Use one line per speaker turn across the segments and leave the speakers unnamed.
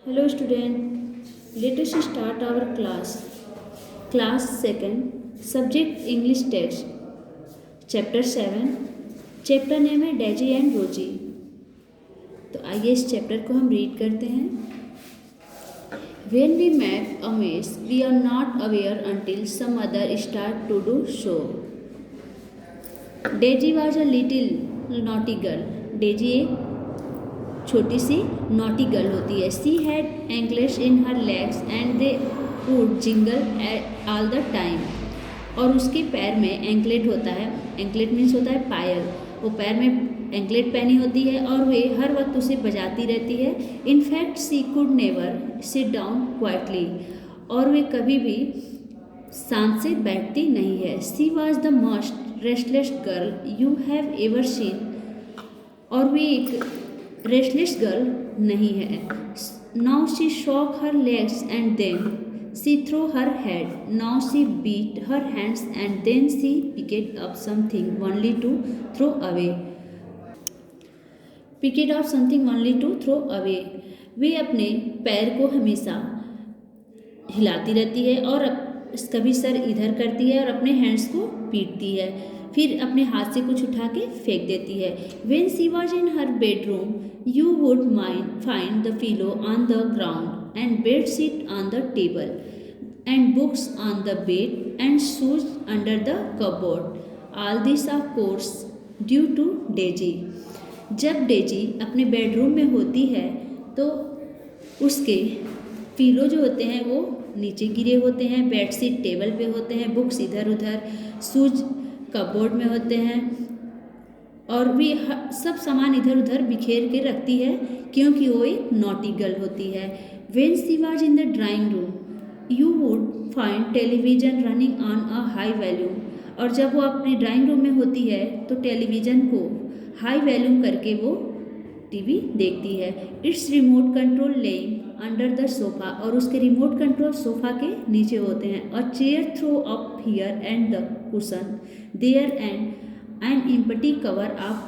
Hello student, let us start our class. Class 2nd, subject English text. Chapter 7, chapter name है Daisy and रोजी। तो आइए इस chapter को हम रीड करते हैं। When we make a mess, we are not aware until some other start to do so. Daisy was a little naughty girl. Daisy एक छोटी सी नॉटी गर्ल होती है। She had anklets in her legs and they would jingle all the time. और उसके पैर में anklet होता है। एंकलेट मीन्स होता है पायल। वो पैर में एंकलेट पहनी होती है और वे हर वक्त उसे बजाती रहती है। In fact she could never sit down quietly. और वे कभी भी शांत से बैठती नहीं है। She was the most restless girl you have ever seen. और वे एक रेस्टलेस गर्ल नहीं है। Now she shook her legs and then she throw her head. Now she beat her hands and then she picked up something only to throw away. Picked up something only to throw away. वे अपने पैर को हमेशा हिलाती रहती है और कभी sir इधर करती है और अपने हैंड्स को पीटती है, फिर अपने हाथ से कुछ उठा के फेंक देती है। When she was in her bedroom, you would find the pillow on the ground and bed sheet on the table and books on the bed and shoes under the cupboard. All this of course due to Daisy. जब Daisy अपने bedroom में होती है तो उसके pillow जो होते हैं वो नीचे गिरे होते हैं, बेडशीट टेबल पे होते हैं, बुक्स इधर उधर, शूज कपबोर्ड में होते हैं और भी सब सामान इधर उधर बिखेर के रखती है क्योंकि वो एक नॉटी गर्ल होती है। When she was in the drawing room, you would find television running on a high volume. और जब वो अपने ड्राइंग रूम में होती है तो टेलीविज़न को हाई वॉल्यूम करके वो टीवी देखती है। It's remote control laying under the sofa. और उसके रिमोट कंट्रोल सोफा के नीचे होते हैं। A chair throw up here and the cushion there and an empty cover of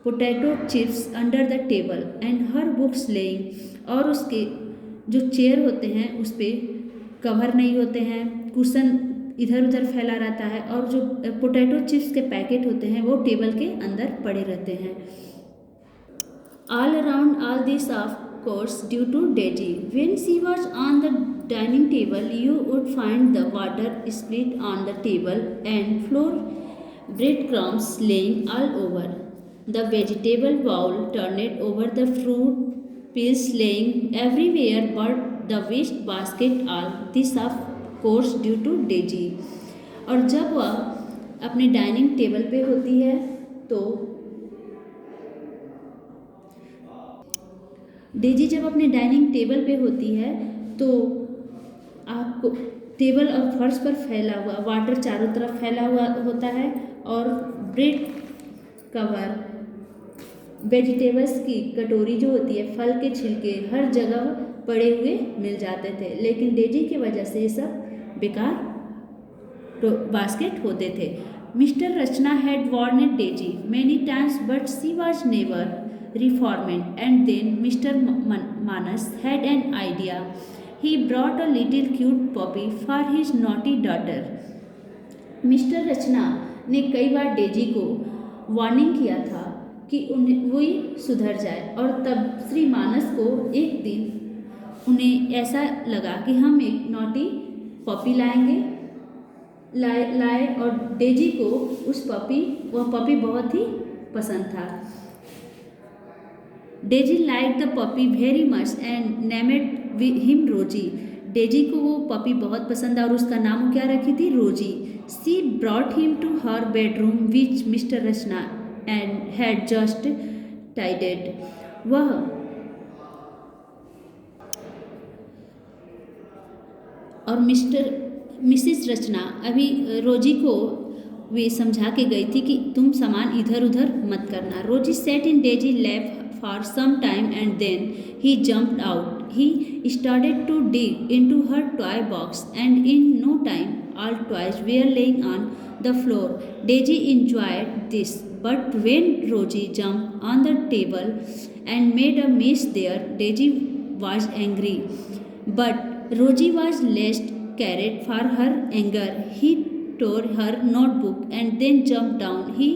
potato chips under the table and her books laying. और उसके जो chair होते हैं उस पर कवर नहीं होते हैं, कुशन इधर उधर फैला रहता है और जो पोटैटो चिप्स के पैकेट होते हैं वो टेबल के अंदर पड़े रहते हैं। All around all this of course due to Daisy. When she was on the dining table, you would find the water split on the table and flour breadcrumbs laying all over. The vegetable bowl turned over, the fruit peels laying everywhere but the waste basket. All this of course due to Daisy. और जब वह अपने dining table पे होती है तो Daisy जब अपने डाइनिंग टेबल पे होती है तो आपको टेबल और फर्श पर फैला हुआ वाटर चारों तरफ फैला हुआ होता है और ब्रेड कवर, वेजिटेबल्स की कटोरी जो होती है, फल के छिलके हर जगह पड़े हुए मिल जाते थे। लेकिन डेजी की वजह से ये सब बेकार बास्केट होते थे। Mister Rachna had warned Daisy many times but she was never reformed. And then Mr. Manas had an idea. He brought a little cute puppy for his naughty daughter. Mister Rachna ने कई बार डेजी को warning किया था कि उन्हें वही सुधर जाए और तब श्री मानस को एक दिन उन्हें ऐसा लगा कि हम एक नॉटी पपी लाए और डेजी को वह पपी बहुत ही पसंद था। Daisy like the puppy very much and named him Rosie. Daisy को वो पपी बहुत पसंद है और उसका नाम क्या रखी थी? Rosie. She brought him to her bedroom which mister Rachna and had just tidied. वह और मिसिस रचना अभी रोजी को वे समझा के गई थी कि तुम सामान इधर उधर मत करना। रोजी set in Daisy lap for some time and then he jumped out. He started to dig into her toy box and in no time all toys were laying on the floor. Daisy enjoyed this, but when Rosie jumped on the table and made a mess there, Daisy was angry, but Rosie was less cared for her anger. He tore her notebook and then jumped down. He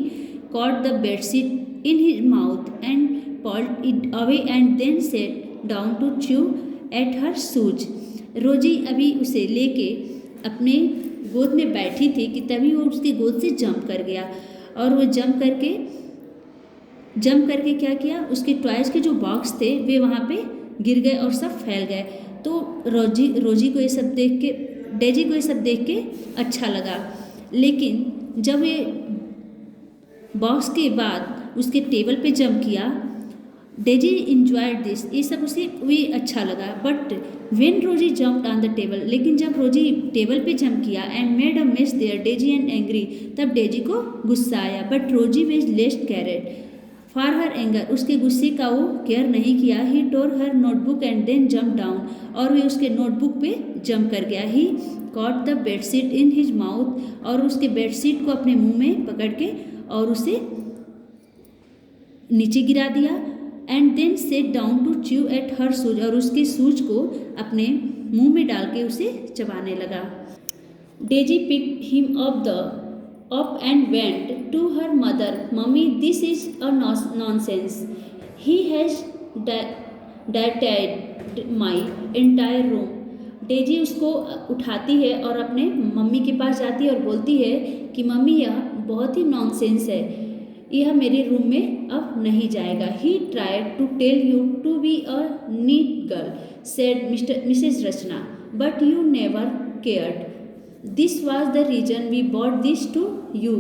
caught the bedsheet in his mouth and pulled it away and then sat down to chew at her shoes. रोजी अभी उसे लेके अपने गोद में बैठी थी कि तभी वो उसकी गोद से जंप कर गया, और वो जंप करके क्या किया, उसके टॉयज़ के जो बॉक्स थे वे वहाँ पे गिर गए और सब फैल गए। तो रोजी को ये सब देख के, डेजी को ये सब देख के अच्छा लगा, लेकिन जब ये बॉक्स के बाद उसके टेबल पे जंप किया, डेजी इंजॉयड दिस, ये सब उसे भी अच्छा लगा। But when Rosie jumped on the table, लेकिन जब रोजी टेबल पे जंप किया and made a mess there Daisy and angry, तब डेजी को गुस्सा आया। But Rosie was less cared for her anger, उसके गुस्से का वो केयर नहीं किया। He tore her notebook and then jump down, और वे उसके नोटबुक पे जंप कर गया। He caught the bedsheet in his mouth, और उसके बेडशीट को अपने मुंह में पकड़ के और उसे नीचे गिरा दिया। And then sat down to chew at her shoes, और उसके शूज को अपने मुंह में डाल के उसे चबाने लगा। Daisy pick him up and went to her mother. Mummy, this is a nonsense. He has dirtied my entire room. Daisy उसको उठाती है और अपने मम्मी के पास जाती है और बोलती है कि मम्मी यह बहुत ही नॉनसेंस है, यह मेरे रूम में अब नहीं जाएगा। He tried to tell you to be a neat girl, said Mrs. Rachna, but you never cared. This was the reason we bought this to you.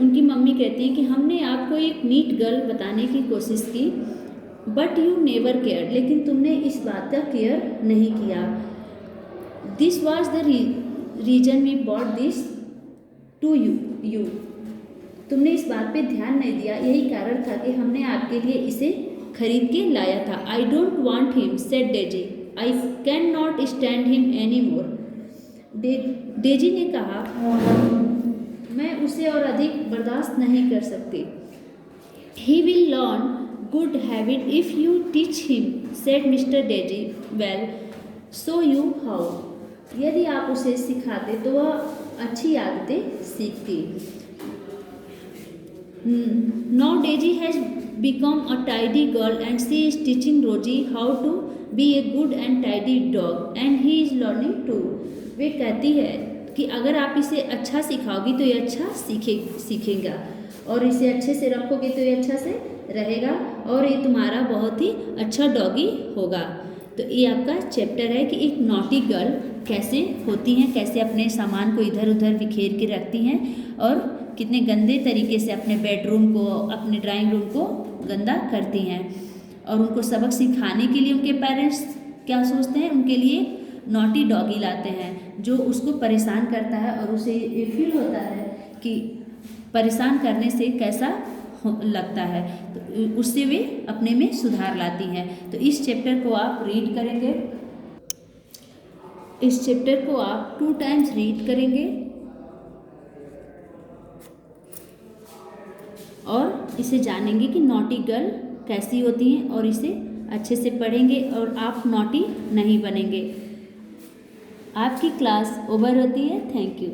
उनकी मम्मी कहती हैं कि हमने आपको एक नीट गर्ल बताने की कोशिश की, बट यू नेवर केयर, लेकिन तुमने इस बात का केयर नहीं किया। This was the reason we bought this to you, तुमने इस बात पे ध्यान नहीं दिया, यही कारण था कि हमने आपके लिए इसे खरीद के लाया था। I don't want him, said Daisy, I can not stand him any more. Daisy ने कहा, मैं उसे और अधिक बर्दाश्त नहीं कर सकती। He will learn good habit if you teach him, said mister Daisy, well so you how, यदि आप उसे सिखाते तो वह अच्छी आदतें सीखती। Now Daisy has become a tidy girl and she is teaching Rosie how to be a good and tidy dog and he is learning too. वे कहती है कि अगर आप इसे अच्छा सिखाओगी तो ये अच्छा सीखेगा, और इसे अच्छे से रखोगे तो ये अच्छा से रहेगा, और ये तुम्हारा बहुत ही अच्छा डॉगी होगा। तो ये आपका चैप्टर है कि एक नॉटी गर्ल कैसे होती हैं, कैसे अपने सामान को इधर उधर बिखेर के रखती हैं, और कितने गंदे तरीके से अपने बेडरूम को, अपने ड्राइंग रूम को गंदा करती हैं। और उनको सबक सिखाने के लिए उनके पेरेंट्स क्या सोचते हैं, उनके लिए नॉटी डॉगी लाते हैं जो उसको परेशान करता है, और उसे ये फील होता है कि परेशान करने से कैसा लगता है, तो उससे वे अपने में सुधार लाती हैं। तो इस चैप्टर को आप रीड करेंगे, इस चैप्टर को आप 2 टाइम्स रीड करेंगे और इसे जानेंगे कि नॉटी गर्ल कैसी होती हैं, और इसे अच्छे से पढ़ेंगे और आप नॉटी नहीं बनेंगे। आपकी क्लास ओवर होती है। Thank you.